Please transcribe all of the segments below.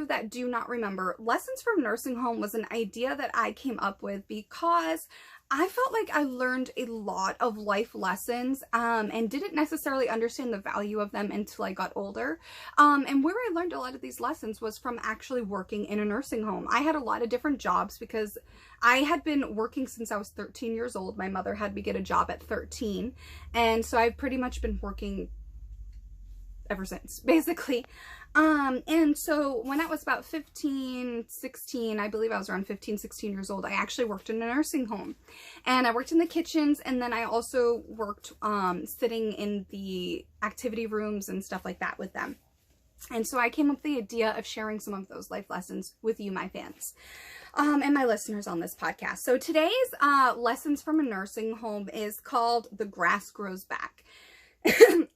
that do not remember, Lessons from Nursing Home was an idea that I came up with because I felt like I learned a lot of life lessons and didn't necessarily understand the value of them until I got older. And where I learned a lot of these lessons was from actually working in a nursing home. I had a lot of different jobs because I had been working since I was 13 years old. My mother had me get a job at 13. And so I've pretty much been working ever since, basically. And so when I was about 15, 16, I believe I was around 15, 16 years old, I actually worked in a nursing home. And I worked in the kitchens, and then I also worked sitting in the activity rooms and stuff like that with them. And so I came up with the idea of sharing some of those life lessons with you, my fans, and my listeners on this podcast. So today's Lessons from a Nursing Home is called The Grass Grows Back.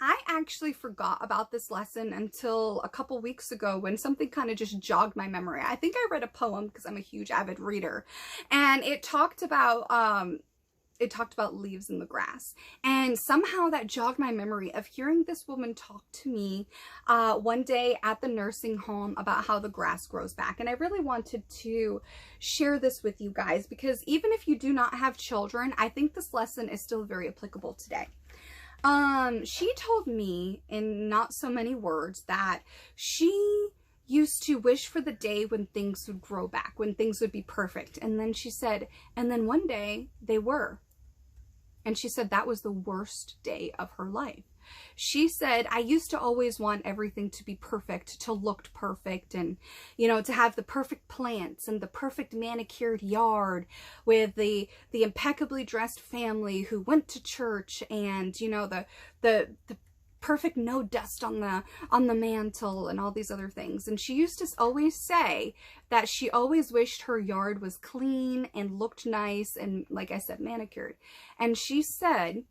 I actually forgot about this lesson until a couple weeks ago when something kind of just jogged my memory. I think I read a poem because I'm a huge avid reader, and it talked about leaves in the grass, and somehow that jogged my memory of hearing this woman talk to me one day at the nursing home about how the grass grows back. And I really wanted to share this with you guys because even if you do not have children, I think this lesson is still very applicable today. She told me in not so many words that she used to wish for the day when things would grow back, when things would be perfect. And then she said, and then one day they were. And she said that was the worst day of her life. She said, I used to always want everything to be perfect, to look perfect, and, you know, to have the perfect plants and the perfect manicured yard with the impeccably dressed family who went to church, and, you know, the perfect no dust on the mantle and all these other things. And she used to always say that she always wished her yard was clean and looked nice and, like I said, manicured. And she said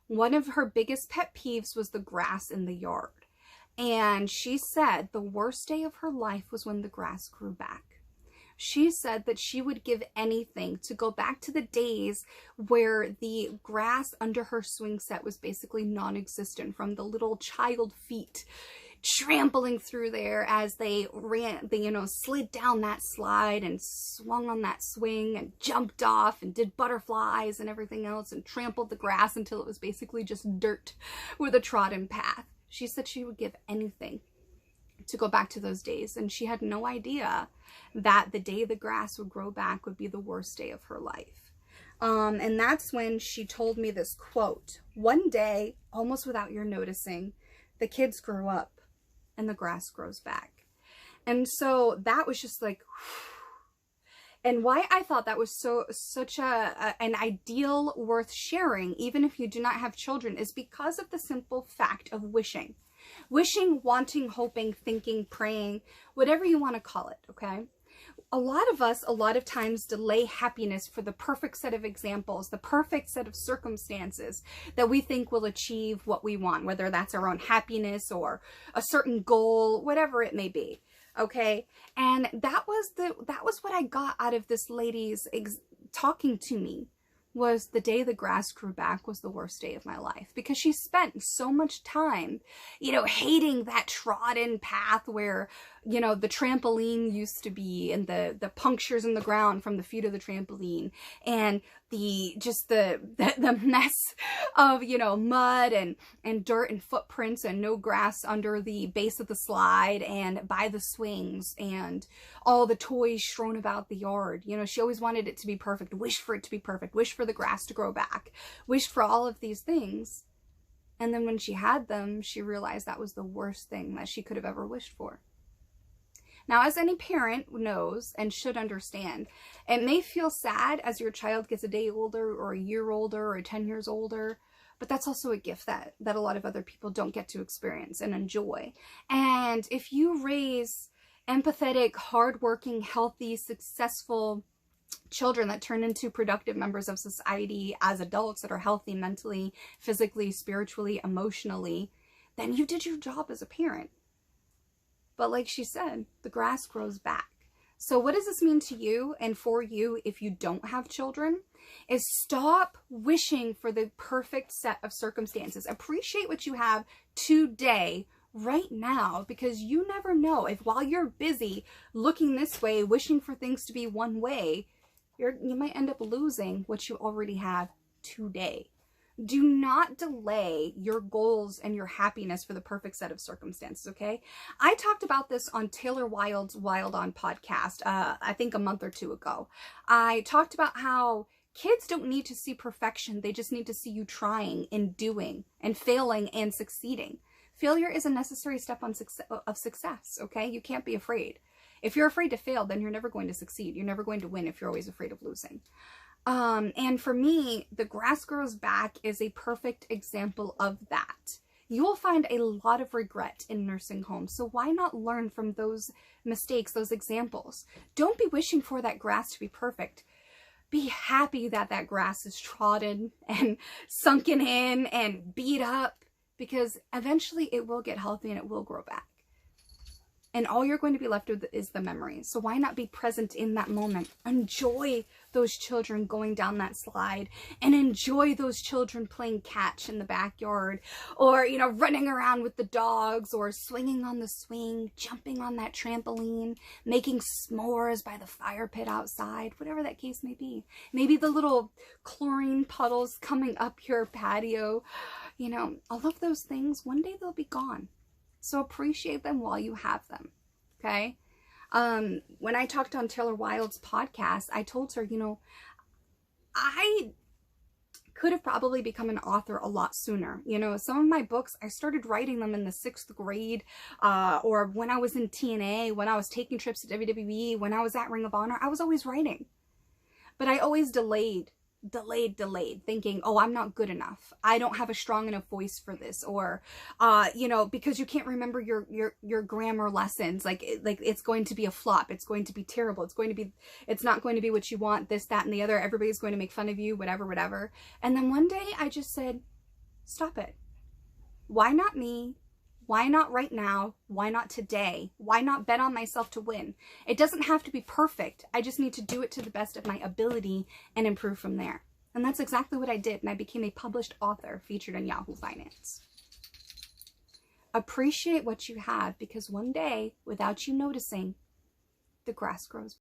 one of her biggest pet peeves was the grass in the yard. And she said the worst day of her life was when the grass grew back. She said that she would give anything to go back to the days where the grass under her swing set was basically non-existent, from the little child feet trampling through there as they ran, they, you know, slid down that slide and swung on that swing and jumped off and did butterflies and everything else and trampled the grass until it was basically just dirt with a trodden path. She said she would give anything to go back to those days, and she had no idea that the day the grass would grow back would be the worst day of her life. And that's when she told me this quote: one day, almost without your noticing, the kids grow up and the grass grows back. And so that was just like, and why I thought that was such an ideal worth sharing, even if you do not have children, is because of the simple fact of wishing. Wishing, wanting, hoping, thinking, praying, whatever you want to call it, okay? A lot of us, a lot of times, delay happiness for the perfect set of examples, the perfect set of circumstances that we think will achieve what we want, whether that's our own happiness or a certain goal, whatever it may be, okay? And that was what I got out of this lady's talking to me. Was the day the grass grew back was the worst day of my life, because she spent so much time, you know, hating that trodden path where, you know, the trampoline used to be, and the punctures in the ground from the feet of the trampoline, and the mess of, you know, mud and dirt and footprints and no grass under the base of the slide and by the swings and all the toys strewn about the yard. You know, she always wanted it to be perfect, wished for it to be perfect, wished for the grass to grow back, wished for all of these things. And then when she had them, she realized that was the worst thing that she could have ever wished for. Now, as any parent knows and should understand, it may feel sad as your child gets a day older or a year older or 10 years older, but that's also a gift that a lot of other people don't get to experience and enjoy. And if you raise empathetic, hardworking, healthy, successful children that turn into productive members of society as adults that are healthy mentally, physically, spiritually, emotionally, then you did your job as a parent. But like she said, the grass grows back. So what does this mean to you and for you if you don't have children? Is stop wishing for the perfect set of circumstances. Appreciate what you have today right now, because you never know if while you're busy looking this way, wishing for things to be one way, you might end up losing what you already have today. Do not delay your goals and your happiness for the perfect set of circumstances, okay? I talked about this on Taylor Wilde's Wild On podcast, I think a month or two ago. I talked about how kids don't need to see perfection. They just need to see you trying and doing and failing and succeeding. Failure is a necessary step of success, okay? You can't be afraid. If you're afraid to fail, then you're never going to succeed. You're never going to win if you're always afraid of losing. And for me, The Grass Grows Back is a perfect example of that. You will find a lot of regret in nursing homes, so why not learn from those mistakes, those examples? Don't be wishing for that grass to be perfect. Be happy that that grass is trodden and sunken in and beat up, because eventually it will get healthy and it will grow back. And all you're going to be left with is the memories. So why not be present in that moment? Enjoy those children going down that slide, and enjoy those children playing catch in the backyard, or, you know, running around with the dogs, or swinging on the swing, jumping on that trampoline, making s'mores by the fire pit outside, whatever that case may be. Maybe the little chlorine puddles coming up your patio. You know, all of those things, one day they'll be gone. So appreciate them while you have them, okay? When I talked on Taylor Wilde's podcast, I told her, you know, I could have probably become an author a lot sooner. You know, some of my books, I started writing them in the 6th grade, or when I was in TNA, when I was taking trips to WWE, when I was at Ring of Honor, I was always writing. But I always delayed, thinking, oh, I'm not good enough. I don't have a strong enough voice for this. Or, you know, because you can't remember your grammar lessons, like it's going to be a flop. It's going to be terrible. It's not going to be what you want, this, that, and the other. Everybody's going to make fun of you, whatever. And then one day I just said, stop it. Why not me? Why not right now? Why not today? Why not bet on myself to win? It doesn't have to be perfect. I just need to do it to the best of my ability and improve from there. And that's exactly what I did. And I became a published author featured in Yahoo Finance. Appreciate what you have, because one day, without you noticing, the grass grows